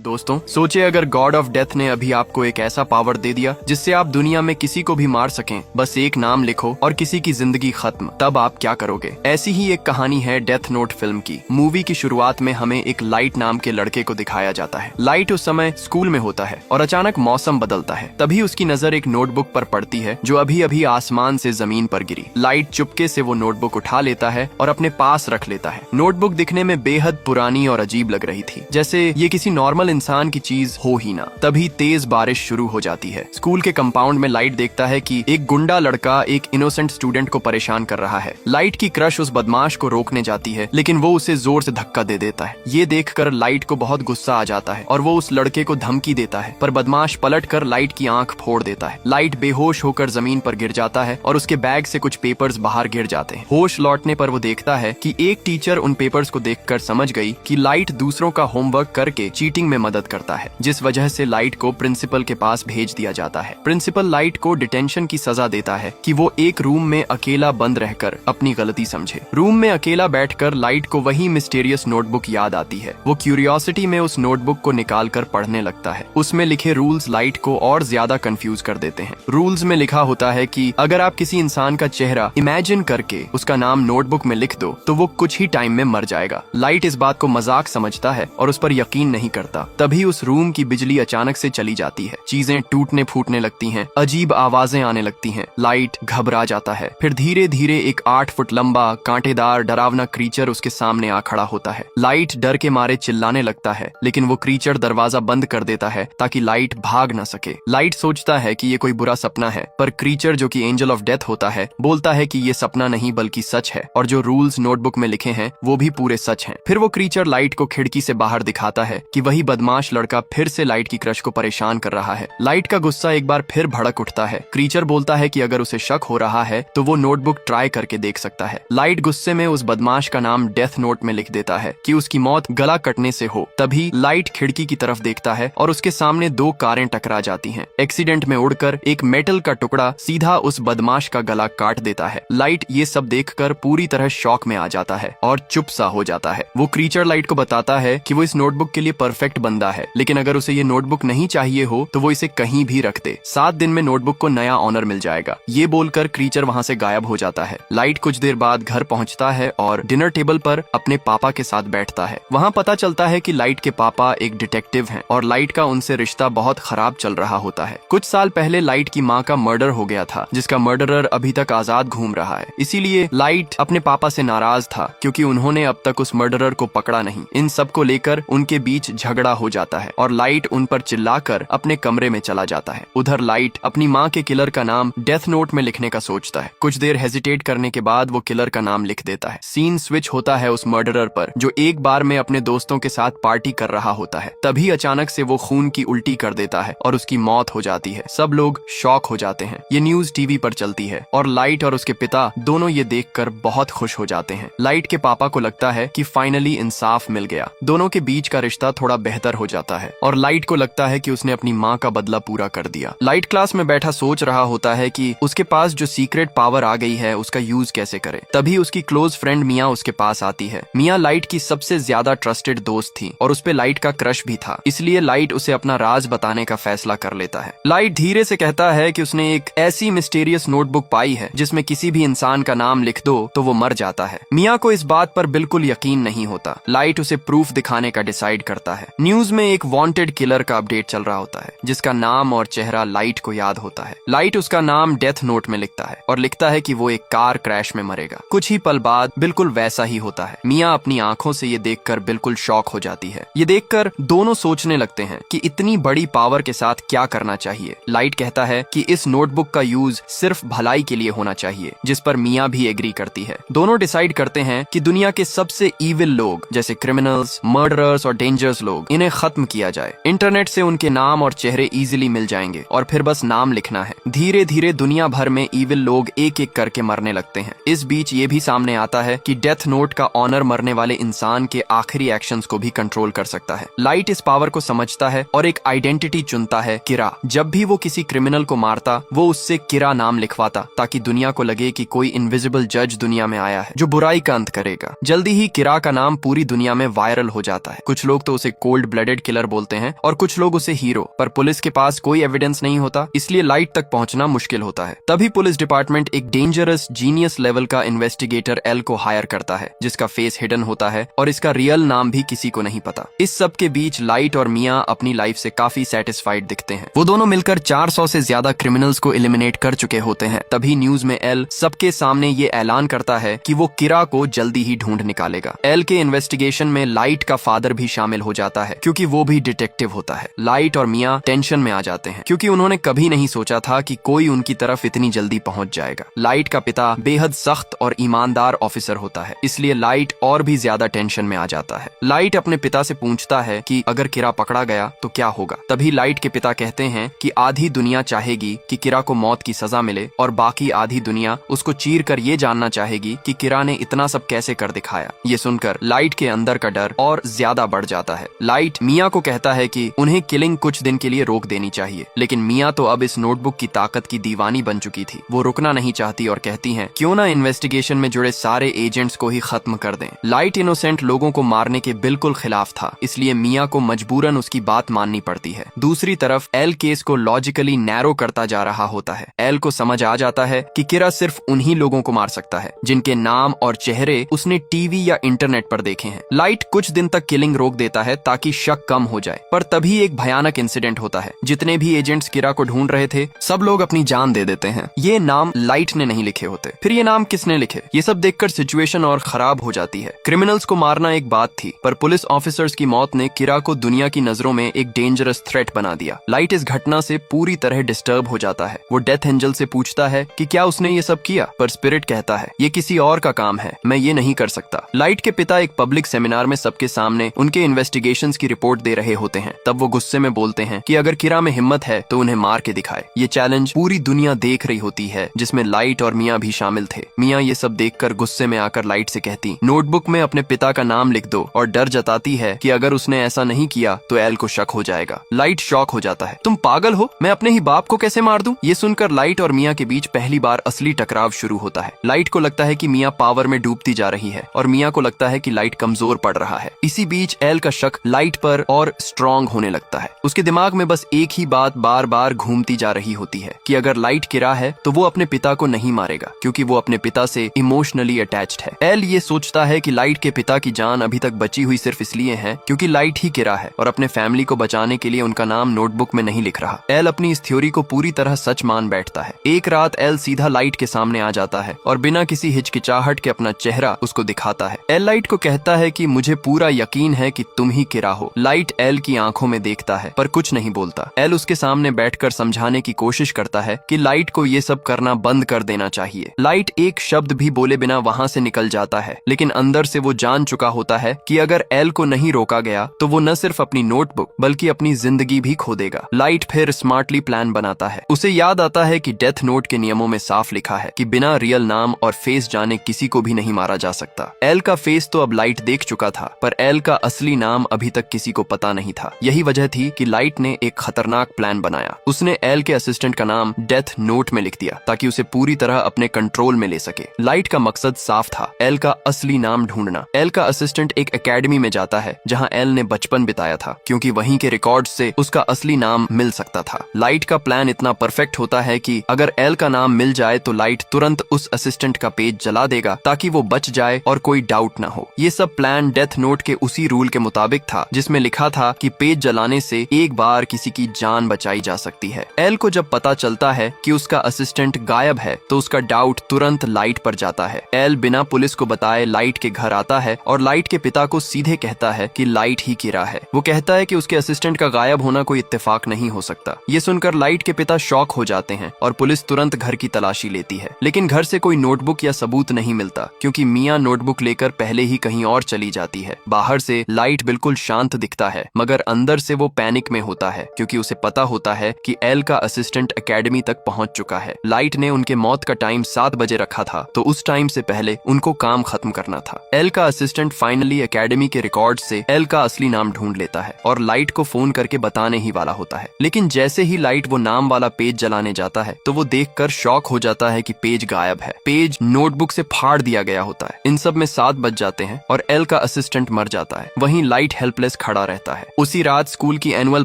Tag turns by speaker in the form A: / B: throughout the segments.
A: दोस्तों सोचे अगर गॉड ऑफ डेथ ने अभी आपको एक ऐसा पावर दे दिया जिससे आप दुनिया में किसी को भी मार सकें, बस एक नाम लिखो और किसी की जिंदगी खत्म, तब आप क्या करोगे। ऐसी ही एक कहानी है डेथ नोट फिल्म की। मूवी की शुरुआत में हमें एक लाइट नाम के लड़के को दिखाया जाता है। लाइट उस समय स्कूल में होता है और अचानक मौसम बदलता है। तभी उसकी नजर एक नोटबुक पर पड़ती है जो अभी अभी आसमान से जमीन पर गिरी। लाइट चुपके से वो नोटबुक उठा लेता है और अपने पास रख लेता है। नोटबुक दिखने में बेहद पुरानी और अजीब लग रही थी, जैसे ये किसी नॉर्मल इंसान की चीज हो ही ना। तभी तेज बारिश शुरू हो जाती है। स्कूल के कंपाउंड में लाइट देखता है कि एक गुंडा लड़का एक इनोसेंट स्टूडेंट को परेशान कर रहा है। लाइट की क्रश उस बदमाश को रोकने जाती है, लेकिन वो उसे जोर से धक्का दे देता है। ये देखकर लाइट को बहुत गुस्सा आ जाता है और वो उस लड़के को धमकी देता है, पर बदमाश पलट कर लाइट की आंख फोड़ देता है। लाइट बेहोश होकर जमीन पर गिर जाता है और उसके बैग से कुछ पेपर्स बाहर गिर जाते हैं। होश लौटने पर वो देखता है कि एक टीचर उन पेपर्स को देखकर समझ गई कि लाइट दूसरों का होमवर्क करके चीटिंग में मदद करता है, जिस वजह से लाइट को प्रिंसिपल के पास भेज दिया जाता है। प्रिंसिपल लाइट को डिटेंशन की सजा देता है कि वो एक रूम में अकेला बंद रहकर अपनी गलती समझे। रूम में अकेला बैठकर लाइट को वही मिस्टीरियस नोटबुक याद आती है। वो क्यूरियोसिटी में उस नोटबुक को निकालकर पढ़ने लगता है। उसमें लिखे रूल्स लाइट को और ज्यादा कंफ्यूज कर देते हैं। रूल्स में लिखा होता है कि अगर आप किसी इंसान का चेहरा इमेजिन करके उसका नाम नोटबुक में लिख दो तो वो कुछ ही टाइम में मर जाएगा। लाइट इस बात को मजाक समझता है और उस पर यकीन नहीं करता। तभी उस रूम की बिजली अचानक से चली जाती है। चीजें टूटने फूटने लगती हैं, अजीब आवाजें आने लगती हैं। लाइट घबरा जाता है। फिर धीरे धीरे एक 8 फुट लंबा कांटेदार डरावना क्रीचर उसके सामने आ खड़ा होता है। लाइट डर के मारे चिल्लाने लगता है, लेकिन वो क्रीचर दरवाजा बंद कर देता है ताकि लाइट भाग न सके। लाइट सोचता है कि ये कोई बुरा सपना है, पर क्रीचर जो कि एंजल ऑफ डेथ होता है बोलता है कि ये सपना नहीं बल्कि सच है और जो रूल्स नोटबुक में लिखे हैं वो भी पूरे सच हैं। फिर वो क्रीचर लाइट को खिड़की से बाहर दिखाता है कि वही बदमाश लड़का फिर से लाइट की क्रश को परेशान कर रहा है। लाइट का गुस्सा एक बार फिर भड़क उठता है। क्रीचर बोलता है कि अगर उसे शक हो रहा है तो वो नोटबुक ट्राई करके देख सकता है। लाइट गुस्से में उस बदमाश का नाम डेथ नोट में लिख देता है कि उसकी मौत गला कटने से हो। तभी लाइट खिड़की की तरफ देखता है और उसके सामने 2 कारें टकरा जाती हैं। एक्सीडेंट में उड़कर एक मेटल का टुकड़ा सीधा उस बदमाश का गला काट देता है। लाइट ये सब देखकर पूरी तरह शॉक में आ जाता है और चुप सा हो जाता है। वो क्रीचर लाइट को बताता है कि वो इस नोटबुक के लिए परफेक्ट बंदा है, लेकिन अगर उसे ये नोटबुक नहीं चाहिए हो तो वो इसे कहीं भी रख दे। 7 दिन में नोटबुक को नया ऑनर मिल जाएगा। ये बोलकर क्रीचर वहाँ से गायब हो जाता है। लाइट कुछ देर बाद घर पहुँचता है और डिनर टेबल पर अपने पापा के साथ बैठता है। वहाँ पता चलता है कि लाइट के पापा एक डिटेक्टिव हैं और लाइट का उनसे रिश्ता बहुत खराब चल रहा होता है। कुछ साल पहले लाइट की माँ का मर्डर हो गया था, जिसका मर्डरर अभी तक आजाद घूम रहा है। इसीलिए लाइट अपने पापा से नाराज था क्योंकि उन्होंने अब तक उस मर्डरर को पकड़ा नहीं। इन सब को लेकर उनके बीच झगड़ा हो जाता है और लाइट उन पर चिल्लाकर अपने कमरे में चला जाता है। उधर लाइट अपनी माँ के किलर का नाम डेथ नोट में लिखने का सोचता है। कुछ देर हेजिटेट करने के बाद वो किलर का नाम लिख देता है। सीन स्विच होता है उस मर्डरर पर जो एक बार में अपने दोस्तों के साथ पार्टी कर रहा होता है। तभी अचानक से वो खून की उल्टी कर देता है और उसकी मौत हो जाती है। सब लोग शॉक हो जाते हैं। ये न्यूज टीवी पर चलती है और लाइट और उसके पिता दोनों ये देखकर बहुत खुश हो जाते हैं। लाइट के पापा को लगता है कि फाइनली इंसाफ मिल गया। दोनों के बीच का रिश्ता थोड़ा बेहतर हो जाता है और लाइट को लगता है कि उसने अपनी माँ का बदला पूरा कर दिया। लाइट क्लास में बैठा सोच रहा होता है कि उसके पास जो सीक्रेट पावर आ गई है उसका यूज कैसे करे। तभी उसकी क्लोज फ्रेंड मिया उसके पास आती है। मिया लाइट की सबसे ज्यादा ट्रस्टेड दोस्त थी और उसपे लाइट का क्रश भी था, इसलिए लाइट उसे अपना राज बताने का फैसला कर लेता है। लाइट धीरे से कहता है कि उसने एक ऐसी मिस्टीरियस नोटबुक पाई है जिसमें किसी भी इंसान का नाम लिख दो तो वो मर जाता है। मिया को इस बात पर बिल्कुल यकीन नहीं होता। लाइट उसे प्रूफ दिखाने का डिसाइड करता है। न्यूज में एक वांटेड किलर का अपडेट चल रहा होता है जिसका नाम और चेहरा लाइट को याद होता है। लाइट उसका नाम डेथ नोट में लिखता है और लिखता है कि वो एक कार क्रैश में मरेगा। कुछ ही पल बाद बिल्कुल वैसा ही होता है। मिया अपनी आंखों से ये देखकर बिल्कुल शॉक हो जाती है। ये देखकर दोनों सोचने लगते हैं कि इतनी बड़ी पावर के साथ क्या करना चाहिए। लाइट कहता है कि इस नोटबुक का यूज सिर्फ भलाई के लिए होना चाहिए, जिस पर मिया भी एग्री करती है। दोनों डिसाइड करते हैं कि दुनिया के सबसे इविल लोग जैसे क्रिमिनल्स, मर्डरर्स और डेंजरस लोग, इन्हें खत्म किया जाए। इंटरनेट से उनके नाम और चेहरे इजीली मिल जाएंगे और फिर बस नाम लिखना है। धीरे धीरे दुनिया भर में इविल लोग एक एक करके मरने लगते हैं। इस बीच ये भी सामने आता है कि डेथ नोट का ऑनर मरने वाले इंसान के आखिरी एक्शंस को भी कंट्रोल कर सकता है। लाइट इस पावर को समझता है और एक आइडेंटिटी चुनता है, किरा। जब भी वो किसी क्रिमिनल को मारता वो उससे किरा नाम लिखवाता ताकि दुनिया को लगे कि कोई इनविजिबल जज दुनिया में आया है जो बुराई का अंत करेगा। जल्दी ही किरा का नाम पूरी दुनिया में वायरल हो जाता है। कुछ लोग तो उसे कोल्ड ब्लडेड किलर बोलते हैं और कुछ लोग उसे हीरो। पर पुलिस के पास कोई एविडेंस नहीं होता, इसलिए लाइट तक पहुंचना मुश्किल होता है। तभी पुलिस डिपार्टमेंट एक डेंजरस जीनियस लेवल का इन्वेस्टिगेटर एल को हायर करता है, जिसका फेस हिडन होता है और इसका रियल नाम भी किसी को नहीं पता। इस सब के बीच लाइट और मिया अपनी लाइफ से काफी सेटिस्फाइड दिखते हैं। वो दोनों मिलकर 400 से ज्यादा क्रिमिनल्स को एलिमिनेट कर चुके होते हैं। तभी न्यूज में एल सबके सामने ये ऐलान करता है कि वो किरा को जल्दी ही ढूंढ निकालेगा। एल के इन्वेस्टिगेशन में लाइट का फादर भी शामिल हो जाता है, क्योंकि वो भी डिटेक्टिव होता है। लाइट और मिया टेंशन में आ जाते हैं, क्योंकि उन्होंने कभी नहीं सोचा था कि कोई उनकी तरफ इतनी जल्दी पहुंच जाएगा। लाइट का पिता बेहद सख्त और ईमानदार ऑफिसर होता है, इसलिए लाइट और भी ज्यादा टेंशन में आ जाता है। लाइट अपने पिता से पूछता है कि अगर किरा पकड़ा गया तो क्या होगा। तभी लाइट के पिता कहते हैं कि आधी दुनिया चाहेगी कि किरा को मौत की सजा मिले और बाकी आधी दुनिया उसको चीर कर ये जानना चाहेगी कि किरा ने इतना सब कैसे कर दिखाया। ये सुनकर लाइट के अंदर का डर और ज्यादा बढ़ जाता है। लाइट मिया को कहता है कि उन्हें किलिंग कुछ दिन के लिए रोक देनी चाहिए, लेकिन मिया तो अब इस नोटबुक की ताकत की दीवानी बन चुकी थी। वो रुकना नहीं चाहती और कहती हैं क्यों ना इन्वेस्टिगेशन में जुड़े सारे एजेंट्स को ही खत्म कर दें। लाइट इनोसेंट लोगों को मारने के बिल्कुल खिलाफ था, इसलिए मिया को मजबूरन उसकी बात माननी पड़ती है। दूसरी तरफ एल केस को लॉजिकली नैरो करता जा रहा होता है। एल को समझ आ जाता है कि किरा सिर्फ उन्हीं लोगों को मार सकता है जिनके नाम और चेहरे उसने टीवी या इंटरनेट पर देखे हैं। लाइट कुछ दिन तक किलिंग रोक देता है ताकि शक कम हो जाए, पर तभी एक भयानक इंसिडेंट होता है। जितने भी एजेंट्स किरा को ढूंढ रहे थे सब लोग अपनी जान दे देते हैं। ये नाम लाइट ने नहीं लिखे होते। फिर ये नाम किसने लिखे? ये सब देखकर सिचुएशन और खराब हो जाती है। क्रिमिनल्स को मारना एक बात थी, पर पुलिस ऑफिसर्स की मौत ने किरा को दुनिया की नजरों में एक डेंजरस थ्रेट बना दिया। लाइट इस घटना से पूरी तरह डिस्टर्ब हो जाता है। वो डेथ एंजल से पूछता है कि क्या उसने ये सब किया, पर स्पिरिट कहता है ये किसी और का काम है, मैं ये नहीं कर सकता। लाइट के पिता एक पब्लिक सेमिनार में सबके सामने उनके इन्वेस्टिगेशंस की रिपोर्ट दे रहे होते हैं। तब वो गुस्से में बोलते हैं कि अगर किरा में हिम्मत है तो उन्हें मार के दिखाए। ये चैलेंज पूरी दुनिया देख रही होती है, जिसमें लाइट और मिया भी शामिल थे। मिया ये सब देखकर गुस्से में आकर लाइट से कहती नोटबुक में अपने पिता का नाम लिख दो, और डर जताती है कि अगर उसने ऐसा नहीं किया तो एल को शक हो जाएगा। लाइट शॉक हो जाता है, तुम पागल हो, मैं अपने ही बाप को कैसे मार दूं? ये सुनकर लाइट और मिया के बीच पहली बार असली टकराव शुरू होता है। लाइट को लगता है कि मिया पावर में डूबती जा रही है और मिया को लगता है कि लाइट कमजोर पड़ रहा है। इसी बीच एल का शक लाइट पर और स्ट्रॉन्ग होने लगता है। उसके दिमाग में बस एक ही बात बार बार घूमती जा रही होती है कि अगर लाइट किरा है तो वो अपने पिता को नहीं मारेगा, क्योंकि वो अपने पिता से इमोशनली अटैच्ड है। एल ये सोचता है कि लाइट के पिता की जान अभी तक बची हुई सिर्फ इसलिए है क्योंकि लाइट ही किरा है और अपने फैमिली को बचाने के लिए उनका नाम नोटबुक में नहीं लिख रहा। एल अपनी इस थ्योरी को पूरी तरह सच मान बैठता है। एक रात एल सीधा लाइट के सामने आ जाता है और बिना किसी हिचकिचाहट के अपना चेहरा उसको दिखाता है। एल लाइट को कहता है कि मुझे पूरा यकीन है कि तुम ही किरा हो। लाइट एल की आंखों में देखता है पर कुछ नहीं बोलता। एल उसके सामने बैठकर समझाने की कोशिश करता है कि लाइट को ये सब करना बंद कर देना चाहिए। लाइट एक शब्द भी बोले बिना वहां से निकल जाता है, लेकिन अंदर से वो जान चुका होता है कि अगर एल को नहीं रोका गया तो वो न सिर्फ अपनी नोटबुक बल्कि अपनी जिंदगी भी खो देगा। लाइट फिर स्मार्टली प्लान बनाता है। उसे याद आता है कि डेथ नोट के नियमों में साफ लिखा है कि बिना रियल नाम और फेस जाने किसी को भी नहीं मारा जा सकता। एल का फेस तो अब लाइट देख चुका था, पर एल का असली नाम अभी तक किसी को पता नहीं था। यही वजह थी कि लाइट ने एक खतरनाक प्लान बनाया। उसने एल के असिस्टेंट का नाम डेथ नोट में लिख दिया ताकि उसे पूरी तरह अपने कंट्रोल में ले सके। लाइट का मकसद साफ था, एल का असली नाम ढूंढना। एल का असिस्टेंट एक एकेडमी में जाता है जहां एल ने बचपन बिताया था, क्योंकि वहीं के रिकॉर्ड से उसका असली नाम मिल सकता था। लाइट का प्लान इतना परफेक्ट होता है कि अगर एल का नाम मिल जाए तो लाइट तुरंत उस असिस्टेंट का पेज जला देगा ताकि वो बच जाए और कोई डाउट ना हो। ये सब प्लान डेथ नोट के उसी रूल के मुताबिक था जिसमें लिखा था कि पेज जलाने से एक बार किसी की जान बचाई जा सकती है। एल को जब पता चलता है कि उसका असिस्टेंट गायब है तो उसका डाउट तुरंत लाइट पर जाता है। एल बिना पुलिस को बताए लाइट के घर आता है और लाइट के पिता को सीधे कहता है कि लाइट ही किरा है। वो कहता है कि उसके असिस्टेंट का गायब होना कोई इत्तेफाक नहीं हो सकता। ये सुनकर लाइट के पिता शॉक हो जाते हैं और पुलिस तुरंत घर की तलाशी लेती है, लेकिन घर से कोई नोटबुक या सबूत नहीं मिलता क्योंकि मिया नोटबुक लेकर पहले ही कहीं और चली जाती है। बाहर से लाइट बिल्कुल शांत दिखता है, मगर अंदर से वो पैनिक में होता है क्योंकि उसे पता होता है कि एल का असिस्टेंट एकेडमी तक पहुंच चुका है। लाइट ने उनके मौत का टाइम 7 बजे रखा था, तो उस टाइम से पहले उनको काम खत्म करना था। एल का असिस्टेंट फाइनली एकेडमी के रिकॉर्ड से एल का असली नाम ढूंढ लेता है और लाइट को फोन करके बताने ही वाला होता है, लेकिन जैसे ही लाइट वो नाम वाला पेज जलाने जाता है तो वो देखकर शॉक हो जाता है कि पेज गायब है। पेज नोटबुक से फाड़ दिया गया होता है। इन सब में 7 बज जाते हैं और एल का असिस्टेंट मर जाता है। वहीं लाइट हेल्पलेस खड़ा रहता है। उसी रात स्कूल की एनुअल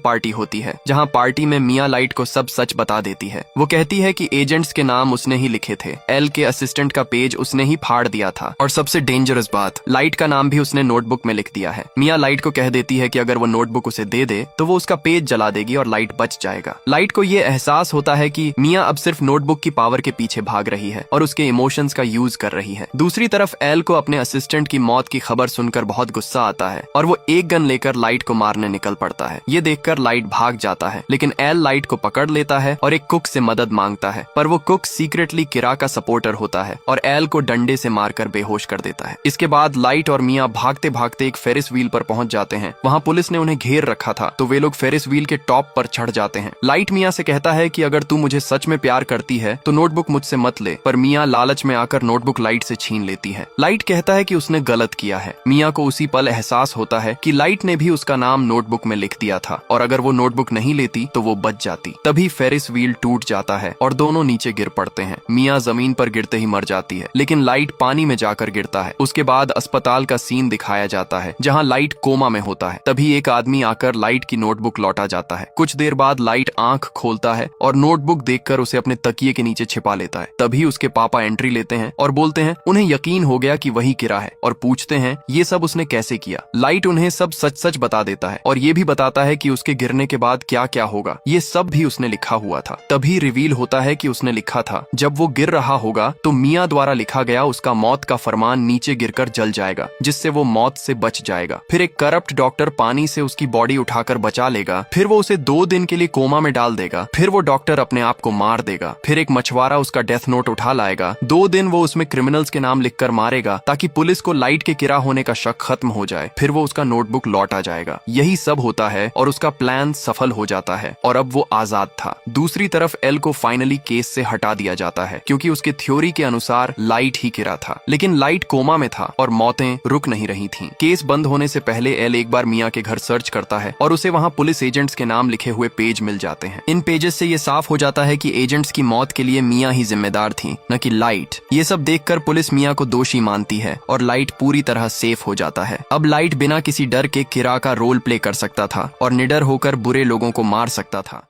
A: पार्टी होती है, जहाँ पार्टी में मिया लाइट को सब सच बता देती है। वो कहती है कि एजेंट्स के नाम उसने ही लिखे थे, एल के असिस्टेंट का पेज उसने ही फाड़ दिया था, और सबसे डेंजरस बात, लाइट का नाम भी उसने नोटबुक में लिख दिया है। मिया लाइट को कह देती है कि अगर वो नोटबुक उसे दे दे तो वो उसका पेज जला देगी और लाइट बच जाएगा। लाइट को ये एहसास होता है कि मिया अब सिर्फ नोटबुक की पावर के पीछे भाग रही है और उसके इमोशंस का यूज कर रही है। दूसरी तरफ एल को अपने असिस्टेंट की मौत की खबर सुनकर बहुत गुस्सा आता है और वो एक गन लेकर लाइट को मारने निकल पड़ता है। ये देखकर लाइट भाग जाता है, लेकिन एल लाइट को पकड़ लेता है और एक कुक से मदद मांगता है, पर वो कुक सीक्रेटली किरा का सपोर्टर होता है और एल को डंडे से मारकर बेहोश कर देता है। इसके बाद लाइट और मिया भागते भागते एक फेरिस व्हील पर पहुंच जाते हैं। वहाँ पुलिस ने उन्हें घेर रखा था, तो वे लोग फेरिस व्हील के टॉप पर चढ़ जाते हैं। लाइट मिया से कहता है कि अगर तू मुझे सच में प्यार करती है तो नोटबुक मुझसे मत ले, पर मिया लालच में आकर नोटबुक लाइट से छीन लेती है। लाइट कहता है कि उसने गलत किया है। मिया को उसी पल एहसास होता है कि लाइट ने भी उसका नाम नोटबुक में लिख दिया था और अगर वो नोटबुक नहीं लेती तो वो बच जाती। तभी फेरिस व्हील टूट जाता है और दोनों नीचे गिर पड़ते हैं। मिया जमीन पर गिरते ही मर जाती है, लेकिन लाइट पानी में जाकर गिरता है। उसके बाद अस्पताल का सीन दिखाया जाता है, जहाँ लाइट कोमा में होता है। तभी एक आदमी आकर लाइट की नोटबुक लौटा जाता है। कुछ देर बाद लाइट आंख खोलता है और नोटबुक देखकर उसे अपने तकिए के नीचे छिपा लेता है। तभी उसके पापा एंट्री लेते हैं और बोलते हैं उन्हें यकीन हो गया कि वही किरा है, और पूछते हैं ये सब उसने कैसे किया। लाइट उन्हें सब सच सच बता देता है और ये भी बताता है कि उसके गिरने के बाद क्या क्या होगा। ये सब भी उसने लिखा हुआ था। तभी रिवील होता है कि उसने लिखा था जब वो गिर रहा होगा तो मिया द्वारा लिखा गया उसका मौत का फरमान नीचे गिरकर जल जाएगा, जिससे वो मौत से बच जाएगा। फिर एक करप्ट डॉक्टर पानी से उसकी बॉडी उठाकर बचा लेगा, फिर वो उसे 2 दिन के लिए कोमा में डाल देगा, फिर वो डॉक्टर अपने आप को मार देगा। फिर एक मछुआरा उसका डेथ नोट उठा लाएगा, 2 दिन वो उसमें क्रिमिनल्स के नाम लिखकर मारेगा ताकि पुलिस को लाइट के किरा होने का शक खत्म हो जाए। फिर वो उसका नोटबुक लौट आ जाएगा। यही सब होता है और उसका प्लान सफल हो जाता है और अब वो आजाद था। दूसरी तरफ एल को फाइनली केस से हटा दिया जाता है, क्योंकि उसके थ्योरी के अनुसार लाइट ही किरा था, लेकिन लाइट कोमा में था और मौतें रुक नहीं रही थीं। केस बंद होने से पहले एल एक बार मिया के घर सर्च करता है और उसे वहाँ पुलिस एजेंट्स के नाम लिखे हुए पेज मिल जाते हैं। इन पेजेस से ये साफ हो जाता है कि एजेंट्स की मौत के लिए मिया ही जिम्मेदार थी, न कि लाइट। ये सब देखकर पुलिस मिया को दोषी मानती है और लाइट पूरी तरह सेफ हो जाता है। अब लाइट बिना किसी डर के किरा का रोल प्ले कर सकता था और निडर होकर बुरे लोगों को मार सकता था।